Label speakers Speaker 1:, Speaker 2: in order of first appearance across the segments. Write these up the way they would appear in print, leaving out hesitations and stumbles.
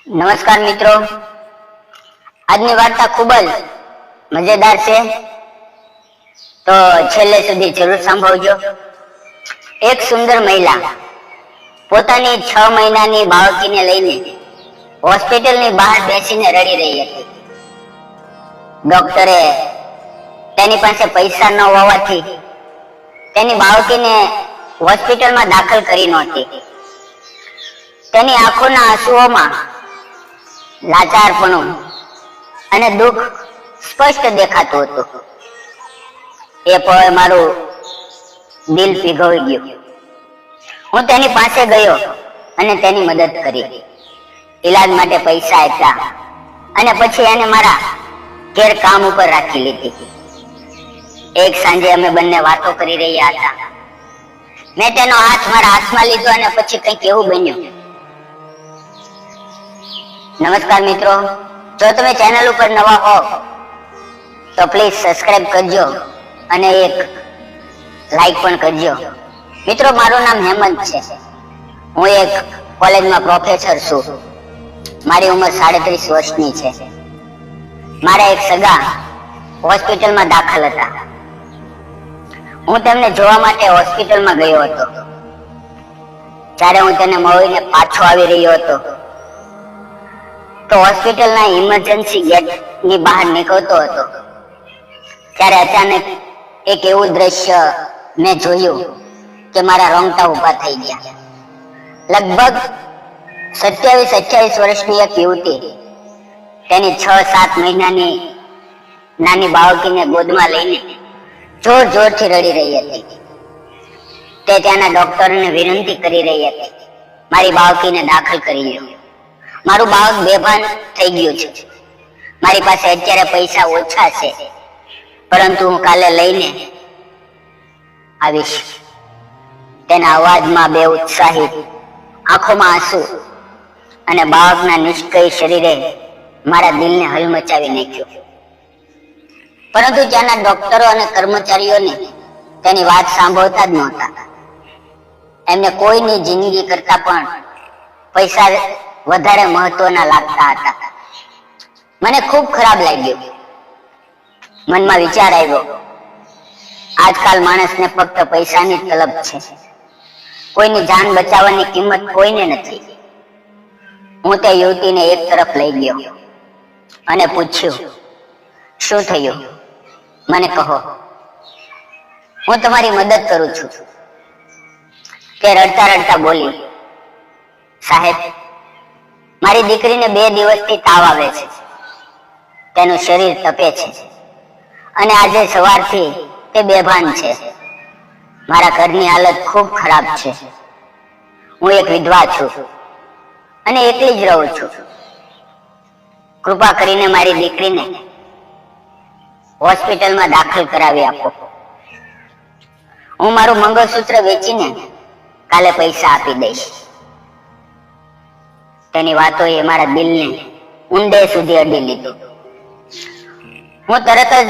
Speaker 1: નમસ્કાર મિત્રો, આજની વાર્તા ખૂબ જ મજેદાર છે, તો છેલ્લે સુધી જરૂર સાંભળજો. એક સુંદર મહિલા પોતાની 6 મહિનાની બાળકીને લઈને હોસ્પિટલની બહાર બેસીને રડી રહી હતી. ડોક્ટરે તેની પાસે પૈસા ન હોવાથી તેની બાળકીને હોસ્પિટલમાં દાખલ કરી નહોતી. તેની આંખોના આંસુઓમાં લાચારપણું અને દુઃખ સ્પષ્ટ દેખાતું હતું. એ પળ મારું દિલ પીઘળી ગયું. હું તેની પાસે ગયો અને તેની મદદ કરી. ઈલાજ માટે પૈસા આપ્યા અને પછી એને મારા ઘેર કામ ઉપર રાખી લીધી. એક સાંજે અમે બંને વાતો કરી રહ્યા હતા. મેં તેનો હાથ મારા હાથમાં લીધો અને પછી કંઈક એવું બન્યું. નમસ્કાર મિત્રો, જો તમે ચેનલ ઉપર નવા હો તો પ્લીઝ સબસ્ક્રાઇબ કરજો અને એક લાઈક પણ કરજો. મિત્રો, મારું નામ હેમંત છે. હું એક કોલેજમાં પ્રોફેસર છું. મારી ઉંમર 37 વર્ષની છે. મારા એક સગા હોસ્પિટલમાં દાખલ હતા. હું તેમને જોવા માટે હોસ્પિટલમાં ગયો હતો. જ્યારે હું તેને મળીને પાછો આવી રહ્યો હતો તો હોસ્પિટલના ઇમરજન્સી ગેટની બહાર નીકળતો હતો ત્યારે અચાનક એક એવું દ્રશ્ય મેં જોયું કે મારા રોંગટા ઊભા થઈ ગયા. લગભગ 27-28 વર્ષની એક યુવતી તેની 6-7 મહિનાની નાની બાળકીને ગોદમાં લઈને જોર જોરથી રડી રહી હતી. તે ત્યાંના ડોક્ટરને વિનંતી કરી રહી હતી, મારી બાળકીને દાખલ કરી લો. મારું બાળક બેભાન થઈ ગયું છે. મારી પાસે અત્યારે પૈસા ઓછા છે, પરંતુ હું કાલે લઈને આવીશ. તેના અવાજમાં બે ઉત્સાહિત, આંખોમાં આંસુ અને બાળકના નિષ્ક્રિય શરીરે મારા દિલને હલમચાવી નાખ્યું. પરંતુ ત્યાંના ડોક્ટરો અને કર્મચારીઓને તેની વાત સાંભળતા જ નહોતા. એમને કોઈની જિંદગી કરતા પણ પૈસા વધારે મહત્વના લાગતા હતા. મને ખૂબ ખરાબ લાગ્યું. મનમાં વિચાર આવ્યો, આજકાલ માણસને ફક્ત પૈસાની જ તલબ છે. કોઈની જાન બચાવવાની કિંમત કોઈને નથી. હું તે યુવતીને એક તરફ લઈ ગયો અને પૂછ્યું, શું થયું? મને કહો, હું તમારી મદદ કરું છું. તે રડતા રડતા બોલી, સાહેબ, મારી દીકરીને 2 દિવસથી તાવ આવે છે. તેનું શરીર તપે છે અને આજે સવારથી તે બેભાન છે. મારા ઘરની હાલત ખૂબ ખરાબ છે. હું એક વિધવા છું અને એકલી જ રહું છું. કૃપા કરીને મારી દીકરીને હોસ્પિટલમાં દાખલ કરાવી આપો. હું મારું મંગળસૂત્ર વેચીને કાલે પૈસા આપી દઈશ. તેની વાતોએ મારા દિલને ઊંડે સુધી અડી લીધું. હું તરત જ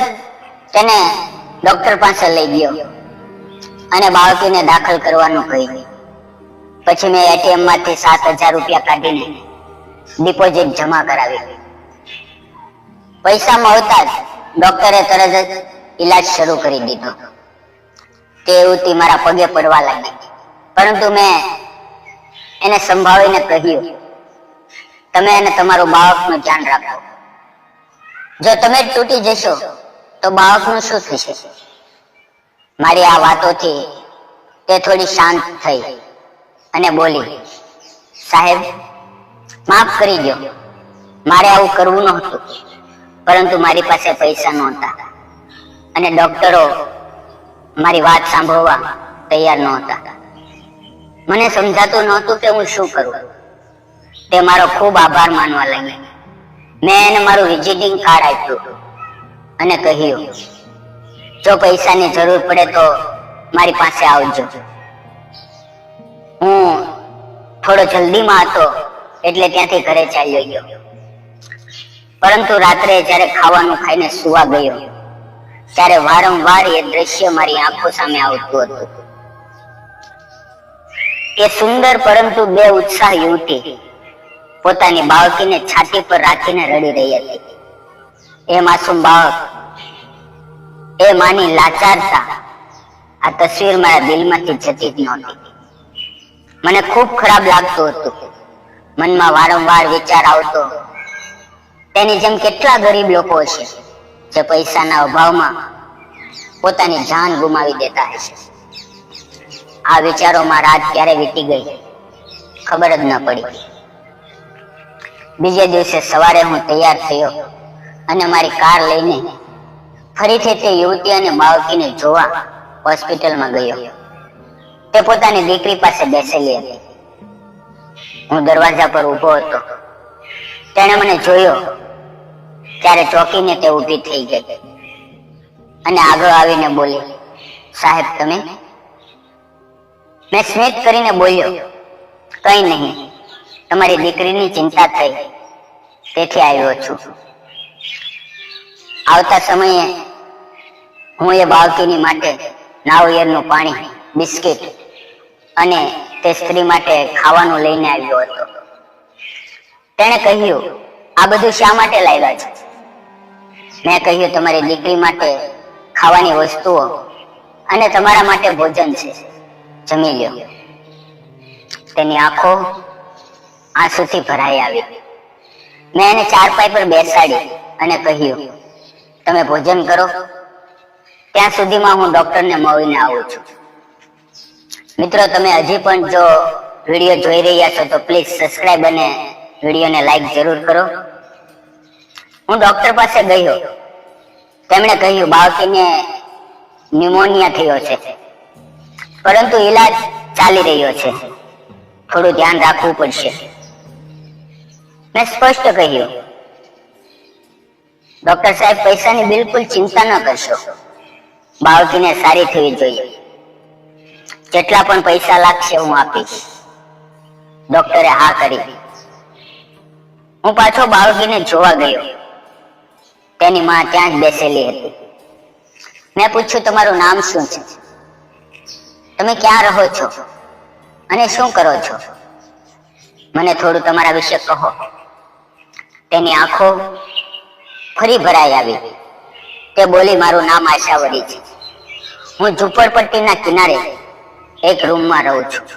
Speaker 1: તેને ડોક્ટર પાસે લઈ ગયો અને બાળકીને દાખલ કરવાનું કહ્યું. પછી મેં એટીએમ માંથી 7,000 રૂપિયા કાઢીને ડિપોઝિટ જમા કરાવી. પૈસા મળતા જ ડોક્ટરે તરત જ ઈલાજ શરૂ કરી દીધો. તે યુવતી મારા પગે પડવા લાગી, પરંતુ મેં એને સંભાળીને કહ્યું, તમે અને તમારું બાળકનું ધ્યાન રાખો. જો તમે તૂટી જશો તો બાળકનું શું થશે? મારી આ વાતોથી તે થોડી શાંત થઈ અને બોલી, સાહેબ, માફ કરી દો. મારે આવું કરવું નહોતું, પરંતુ મારી પાસે પૈસા નહોતા અને ડોક્ટરો મારી વાત સાંભળવા તૈયાર નહોતા. મને સમજાતું નહોતું કે હું શું કરું. તે મારો ખૂબ આભાર માનવા લાગી. મેં એને મારું વિઝિટિંગ કાર્ડ આપ્યું અને કહ્યું, જો પૈસાની જરૂર પડે તો મારી પાસે આવજો. હું થોડો જલ્દીમાં હતો એટલે ત્યાંથી ઘરે ચાલ્યો ગયો. પરંતુ રાત્રે જ્યારે ખાવાનું ખાઈને સુવા ગયો ત્યારે વારંવાર એ દ્રશ્ય મારી આંખો સામે આવતું હતું. એ સુંદર પરંતુ બે ઉત્સાહ યુવતી પોતાની બાળકીને છાતી પર રાખીને રડી રહી હતી. એ માસૂમ બાળક, એ માની લાચારતા, આ તસવીર મારા દિલમાંથી જતી જ નહોતી. મને ખૂબ ખરાબ લાગતું હતું. મનમાં વારંવાર વિચાર આવતો, તેની જેમ કેટલા ગરીબ લોકો છે જે પૈસાના અભાવમાં પોતાની જાન ગુમાવી દેતા હશે. આ વિચારોમાં રાત ક્યારે વીતી ગઈ ખબર જ ન પડી. બીજે દિવસે સવારે હું તૈયાર થયો અને મારી કાર લઈને ફરીથી તે યુવતી અને બાળકીને જોવા હોસ્પિટલમાં ગયો. તે પોતાની દીકરી પાસે બેસેલી હતી. હું દરવાજા પર ઊભો હતો. તેણે મને જોયો ત્યારે ચોંકીને તે ઊભી થઈ ગઈ અને આગળ આવીને બોલી, સાહેબ તમે? મેં સ્મિત કરીને બોલ્યો, કંઈ નહીં, તમારી દીકરીની ચિંતા થઈ તેથી આવ્યો છું. આવતા સમયે હું એ બાળકીની માટે નાળિયેરનું પાણી, બિસ્કિટ અને તે સ્ત્રી માટે ખાવાનું લઈને આવ્યો હતો. તેણે કહ્યું, આ બધું શા માટે લાવ્યા છે? મેં કહ્યું, તમારી દીકરી માટે ખાવાની વસ્તુઓ અને તમારા માટે ભોજન છે, જમી લ્યો. તેની આંખો આંસુથી ભરાઈ આવી. મેં એને ચારપાઈ પર બેસાડી અને કહ્યું, તમે ભોજન કરો, ત્યાં સુધીમાં હું ડોક્ટરને મળીને આવું છું. મિત્રો, તમે હજી પણ જો વિડીયો જોઈ રહ્યા છો તો પ્લીઝ સબસ્ક્રાઇબ અને વિડીયોને લાઈક જરૂર કરો. હું ડોક્ટર પાસે ગયો. તેમણે કહ્યું, બાળકીને ન્યુમોનિયા થયો છે, પરંતુ ઈલાજ ચાલી રહ્યો છે, થોડું ધ્યાન રાખવું પડશે. મેં સ્પષ્ટ કહ્યું, ડોક્ટર સાહેબ, પૈસાની બિલકુલ ચિંતા ન કરશો, બાળકીને સારી થવી જોઈએ, જેટલા પણ પૈસા લાગશે હું આપીશ. ડોક્ટરે હા કરી. હું પાછો બાળકીને જોવા ગયો. તેની માં ત્યાં જ બેસેલી હતી. મેં પૂછ્યું, તમારું નામ શું છે? તમે ક્યાં રહો છો અને શું કરો છો? મને થોડું તમારા વિશે કહો. તેની આંખો ફરી ભરાઈ આવી. તે બોલી, મારું નામ આશાવરી છે. હું ઝૂંપડપટ્ટીના કિનારે એક રૂમમાં રહું છું.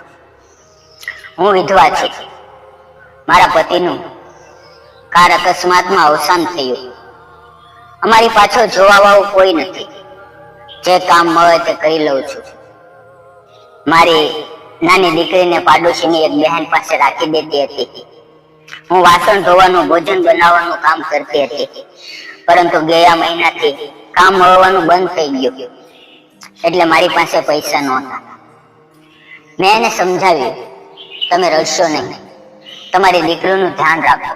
Speaker 1: હું વિધવા છું. મારા પતિનું કાર અકસ્માતમાં અવસાન થયું. અમારી પાછળ જોવા વાળું કોઈ નથી. જે કામ મળે તે કરી લઉં છું. મારી નાની દીકરીને પાડોશીની એક બહેન પાસે રાખી દેતી હતી. હું વાસણ ધોવાનું, ભોજન બનાવવાનું કામ કરતી હતી, પરંતુ ગયા મહિનાથી કામ મળવાનું બંધ થઈ ગયું, એટલે મારી પાસે પૈસા નહોતા. મેં એને સમજાવ્યું, તમે રડશો નહીં, તમારી દીકરીનું ધ્યાન રાખો,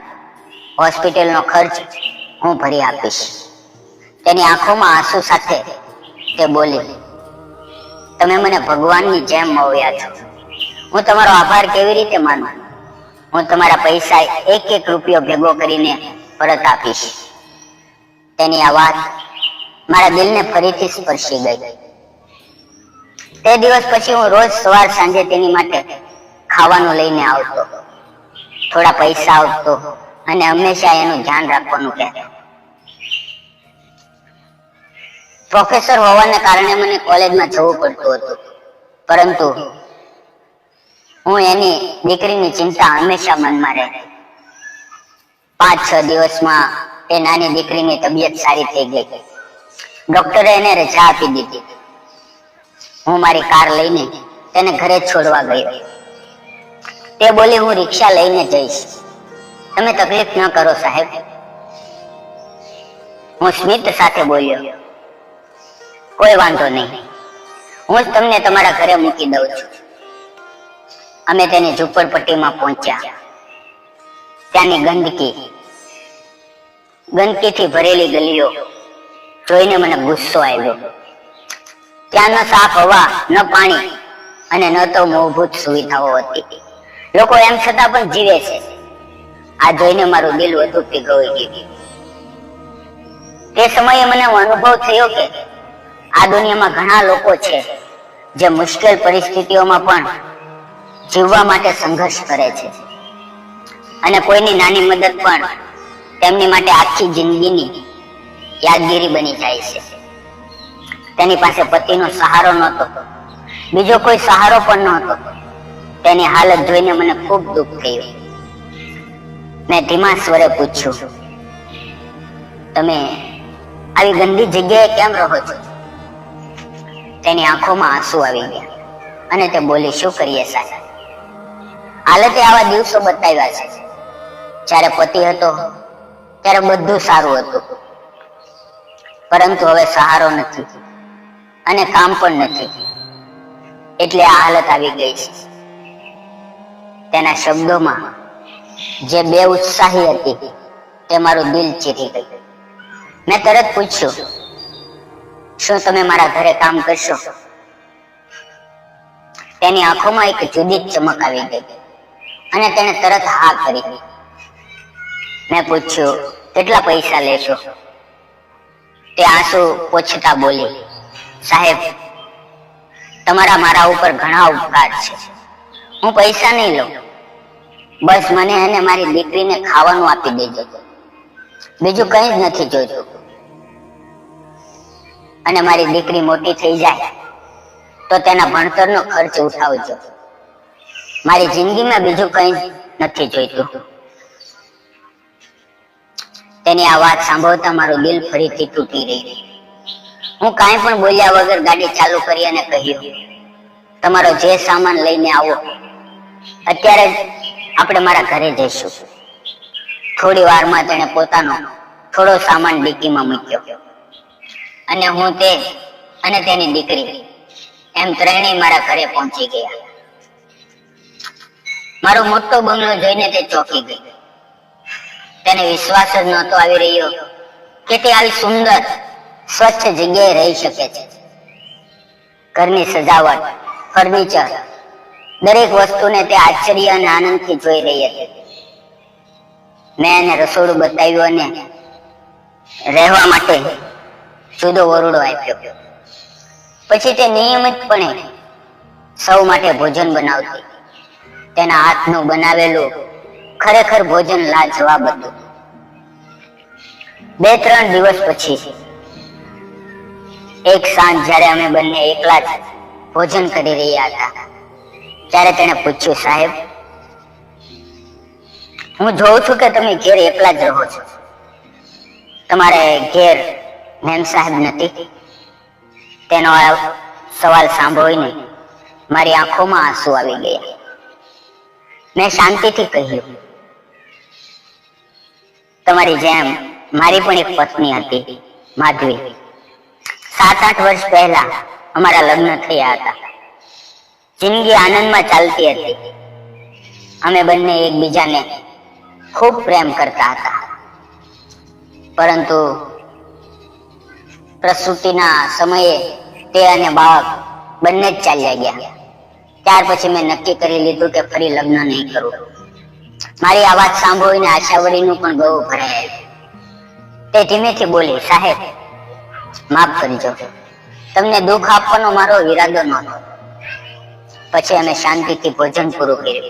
Speaker 1: હોસ્પિટલનો ખર્ચ હું ભરી આપીશ. તેની આંખોમાં આંસુ સાથે તે બોલી, તમે મને ભગવાનની જેમ મળ્યા છો. હું તમારો આભાર કેવી રીતે માનું? હું તમારા પૈસા એક એક રૂપિયો ભેગો કરીને પરત આપીશ. તેની આ વાત મારા દિલને ફરીથી સ્પર્શી ગઈ. તે દિવસ પછી હું રોજ સવાર સાંજે તેની માટે ખાવાનું લઈને આવતો, થોડા પૈસા આપતો અને હંમેશા એનું ધ્યાન રાખવાનું કહેતો. પ્રોફેસર હોવાને કારણે મને કોલેજમાં જવું પડતું હતું, પરંતુ હું એની દીકરીની ચિંતા હંમેશા મનમાં રહેતી. 5-6 દિવસમાં એ નાની દીકરીની તબિયત સારી થઈ ગઈ. ડોક્ટરે એને રજા આપી દીધી. હું મારી કાર લઈને તેને ઘરે છોડવા ગયો. તે બોલી, હું રિક્ષા લઈને જઈશ, તમે તકલીફ ન કરો સાહેબ. હું સ્મિત સાથે બોલ્યો, કોઈ વાંધો નહીં, હું જ તમને તમારા ઘરે મૂકી દઉં છું. અમે તેની ઝૂંપડપટ્ટીમાં પહોંચ્યા. ત્યાંની ગંદકીથી ભરેલી ગલીઓ જોઈને મને ગુસ્સો આવ્યો. ત્યાં ન સાફ હવા, ન પાણી અને ન તો મૂળભૂત સુવિધાઓ હતી. લોકો એમ છતાં પણ જીવે છે. આ જોઈને મારું દિલ વધુ પીગળી ગયું. તે સમયે મને અનુભવ થયો કે આ દુનિયામાં ઘણા લોકો છે જે મુશ્કેલ પરિસ્થિતિઓમાં પણ જીવવા માટે સંઘર્ષ કરે છે અને કોઈની નાની મદદ પણ તેમની માટે આખી જિંદગીની યાદગીરી બની જાય છે. તેની પાસે પતિનો સહારો નહોતો, બીજો કોઈ સહારો પણ નહોતો. તેની હાલત જોઈને મને ખૂબ દુઃખ થયું. મેં ધીમા સ્વરે પૂછ્યું, તમે આવી ગંદી જગ્યાએ કેમ રહો છો? તેની આંખોમાં આંસુ આવી ગયા અને તે બોલી, શું કરીએ સાહેબ, હાલતે આવા દિવસો બતાવ્યા છે. જ્યારે પતિ હતો ત્યારે બધું સારું હતું, પરંતુ હવે સહારો નથી અને કામ પણ નથી, એટલે આ હાલત આવી ગઈ છે. તેના શબ્દોમાં જે બે ઉત્સાહી હતી તે મારું દિલ ચીરી ગયું. મેં તરત પૂછ્યું, શું તમે મારા ઘરે કામ કરશો? તેની આંખોમાં એક જુદી જ ચમક આવી ગઈ અને તેણે તરત હા કરી. મેં પૂછ્યું, કેટલા પૈસા લેશો? તે આંસુ પોછતા બોલી, સાહેબ, તમારા મારા ઉપર ઘણા ઉપકાર છે. હું પૈસા નહીં લઉં, બસ મને અને મારી દીકરીને ખાવાનું આપી દેજો, બીજું કંઈ જ નથી જોઈતું. અને મારી દીકરી મોટી થઈ જાય તો તેના ભણતરનો ખર્ચ ઉઠાવજો. મારી જિંદગીમાં બીજું કંઈ નથી જોઈતું. તેની આ વાત સાંભળતા મારું દિલ ફરીથી તૂટી રહ્યું. હું કાંઈ પણ બોલ્યા વગર ગાડી ચાલુ કરી અને કહ્યું, તમારો જે સામાન લઈને આવો, અત્યારે આપણે મારા ઘરે જઈશું. થોડી વારમાં તેણે પોતાનો થોડો સામાન ડિક્કીમાં મૂક્યો અને હું તે અને તેની દીકરી એમ ત્રણેય મારા ઘરે પહોંચી ગયા. મારો મોટો બંગલો જોઈને તે ચોંકી ગઈ. તેને વિશ્વાસ જ નહોતો આવી રહ્યો કે તે આવી સુંદર સ્વચ્છ જગ્યાએ રહી શકે છે. ઘરની સજાવટ, ફર્નિચર, દરેક વસ્તુને તે આશ્ચર્ય અને આનંદથી જોઈ રહી હતી. મેં એને રસોડું બતાવ્યું અને રહેવા માટે જુદો ઓરડો આપ્યો. પછી તે નિયમિતપણે સૌ માટે ભોજન બનાવતી. તેના હાથનું બનાવેલું ખરેખર ભોજન લાજવાબ હતું. 2-3 દિવસ પછી એક સાંજ જ્યારે અમે બંને એકલા જ ભોજન કરી રહ્યા હતા ત્યારે તેણે પૂછ્યું, સાહેબ, હું જોઉં છું કે તમે ઘેર એકલા જ રહો છો, તમારે ઘેર મેમ સાહેબ નથી? તેનો સવાલ સાંભળીને મારી આંખોમાં આંસુ આવી ગયા. મેં શાંતિથી કહ્યું, તમારી જેમ મારી પણ એક પત્ની હતી, માધવી. 7-8 વર્ષ પહેલા અમારા લગ્ન થયા હતા. જિંદગી આનંદમાં ચાલતી હતી. અમે બંને એકબીજાને ખૂબ પ્રેમ કરતા હતા, પરંતુ પ્રસૂતિના સમયે તે અને બાળક બંને જ ચાલ્યા ગયા. ત્યાર પછી મેં નક્કી કરી લીધું કે ફરી લગ્ન નહીં કરું. મારી આ વાત સાંભળીને આશાવરીનું પણ ગળું ભરાઈ આવ્યું. તે ધીમેથી બોલી, સાહેબ, માફ કરજો, તમને દુઃખ આપવાનો મારો ઈરાદો નહોતો. પછી અમે શાંતિથી ભોજન પૂરું કર્યું.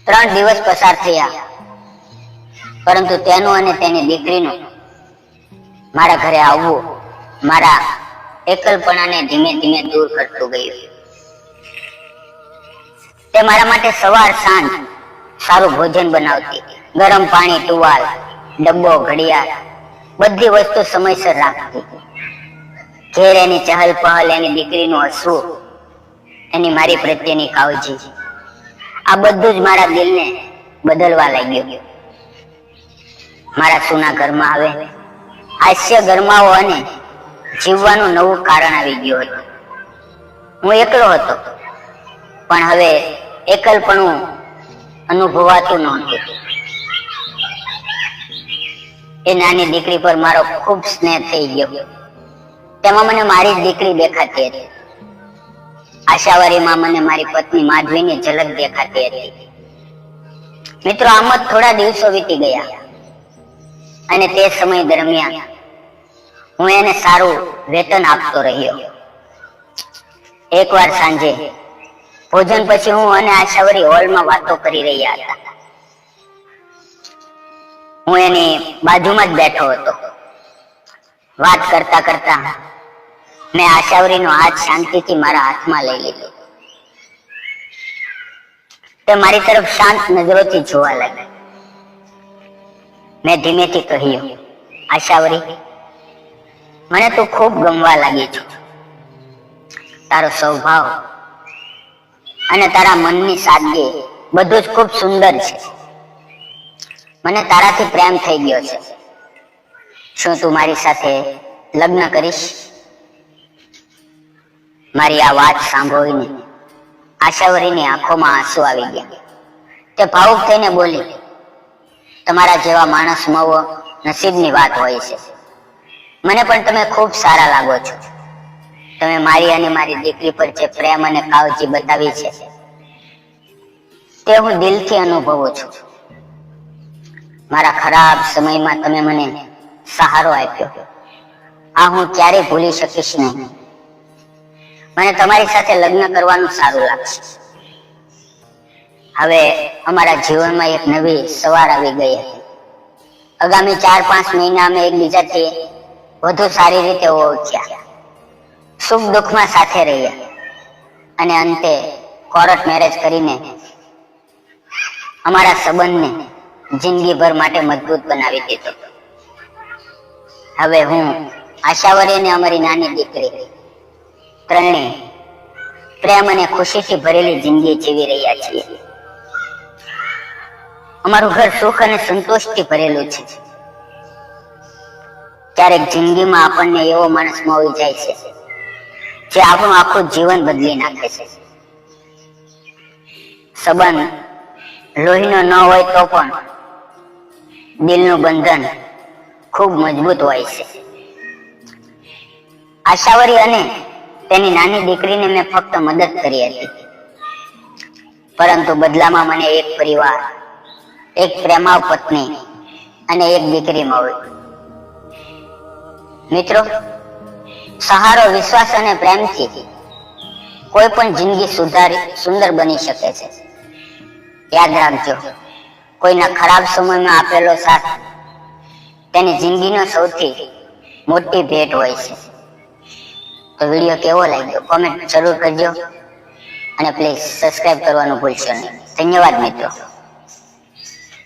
Speaker 1: 3 દિવસ પસાર થયા, પરંતુ તેનું અને તેની દીકરીનું મારા ઘરે આવવું મારા એકલપણાને ધીમે ધીમે દૂર કરતું ગયું. તે મારા માટે સવાર સાંજ સારું ભોજન બનાવતી. ગરમ પાણી, ટુવાલ, ડબ્બો, ઘડિયાળ, બધી વસ્તુ સમયસર રાખતી. ઘેર એની ચહલ પહલ, એની દીકરીનું હસવું, એની મારી પ્રત્યેની કાળજી, આ બધું જ મારા દિલને બદલવા લાગ્યું. મારા સુના ઘરમાં આવે હાસ્ય ગરમાવો અને જીવવાનું નવું કારણ આવી ગયું હતું. હું એકલો હતો, પણ હવે એકલપણું અનુભવાતું નહોતું. એ નાની દીકરી પર મારો ખૂબ સ્નેહ થઈ ગયો. તેમાં મને મારી જ દીકરી દેખાતી હતી. આશાવારીમાં મને મારી પત્ની માધવીની ઝલક દેખાતી હતી. મિત્રો, આમ જ થોડા દિવસો વીતી ગયા અને તે સમય દરમિયાન હું એને સારું વેતન આપતો રહ્યો. એકવાર સાંજે ભોજન પછી હું અને આશાવરી હોલમાં વાતો કરી રહ્યા હતા. હું એની બાજુમાં જ બેઠો હતો. વાત કરતા કરતા મેં આશાવરીનો હાથ શાંતિથી મારા હાથમાં લઈ લીધો. તે મારી તરફ શાંત નજરોથી જોવા લાગી. મેં ધીમેથી કહ્યું, આશાવરી, મને તું ખૂબ ગમવા લાગી છું. તારો સ્વભાવ અને તારા મનની સાદગી બધું જ ખૂબ સુંદર છે. મને તારાથી પ્રેમ થઈ ગયો છે. શું તું મારી સાથે લગ્ન કરીશ? મારી આ વાત સાંભળીને આશાવરીની આંખોમાં આંસુ આવી ગયા. તે ભાવુક થઈને બોલી, તમારા જેવા માણસ મળવો નસીબની વાત હોય છે. મને પણ તમે ખૂબ સારા લાગો છો. તમે મારી અને મારી દીકરી પર જે પ્રેમ અને કાળજી બતાવી છે તે હું દિલથી અનુભવું છું. મારા ખરાબ સમયમાં તમે મને સહારો આપ્યો. આ હું ક્યારેય ભૂલી શકીશ નહીં. મને તમારી સાથે લગ્ન કરવાનું સારું લાગશે. હવે અમારા જીવનમાં એક નવી સવાર આવી ગઈ હતી. આગામી 4-5 મહિના અમે એકબીજાથી વધુ સારી રીતે ઓળખ્યા, સુખ દુઃખમાં સાથે રહ્યા અને અંતે કોર્ટ મેરેજ કરીને અમારા સંબંધને જિંદગીભર માટે મજબૂત બનાવી દીધો. હવે હું, આશાવરી અને અમારી નાની દીકરી ત્રણેય પ્રેમ અને ખુશીથી ભરેલી જિંદગી જીવી રહ્યા છીએ. અમારું ઘર સુખ અને સંતોષથી ભરેલું છે. ક્યારેક જિંદગીમાં આપણને એવો માણસ મળી જાય છે જે આપણું આખું જીવન બદલી નાખે છે. સંબંધ લોહીનો ન હોય તો પણ દિલનું બંધન ખૂબ મજબૂત હોય છે. આશાવરી અને તેની નાની દીકરીને મેં ફક્ત મદદ કરી હતી, પરંતુ બદલામાં મને એક પરિવાર, એક પ્રેમાળ પત્ની અને એક દીકરી મળી. મિત્રો, સહારો, વિશ્વાસ અને પ્રેમથી કોઈ પણ જિંદગી સુંદર બની શકે છે. યાદ રાખજો, કોઈના ખરાબ સમયમાં આપેલો સાથ તેની જિંદગીનો સૌથી મોટી ભેટ હોય છે. તો વિડીયો કેવો લાગ્યો કોમેન્ટ જરૂર કરજો અને પ્લીઝ સબસ્ક્રાઇબ કરવાનું ભૂલશો નહીં. ધન્યવાદ મિત્રો.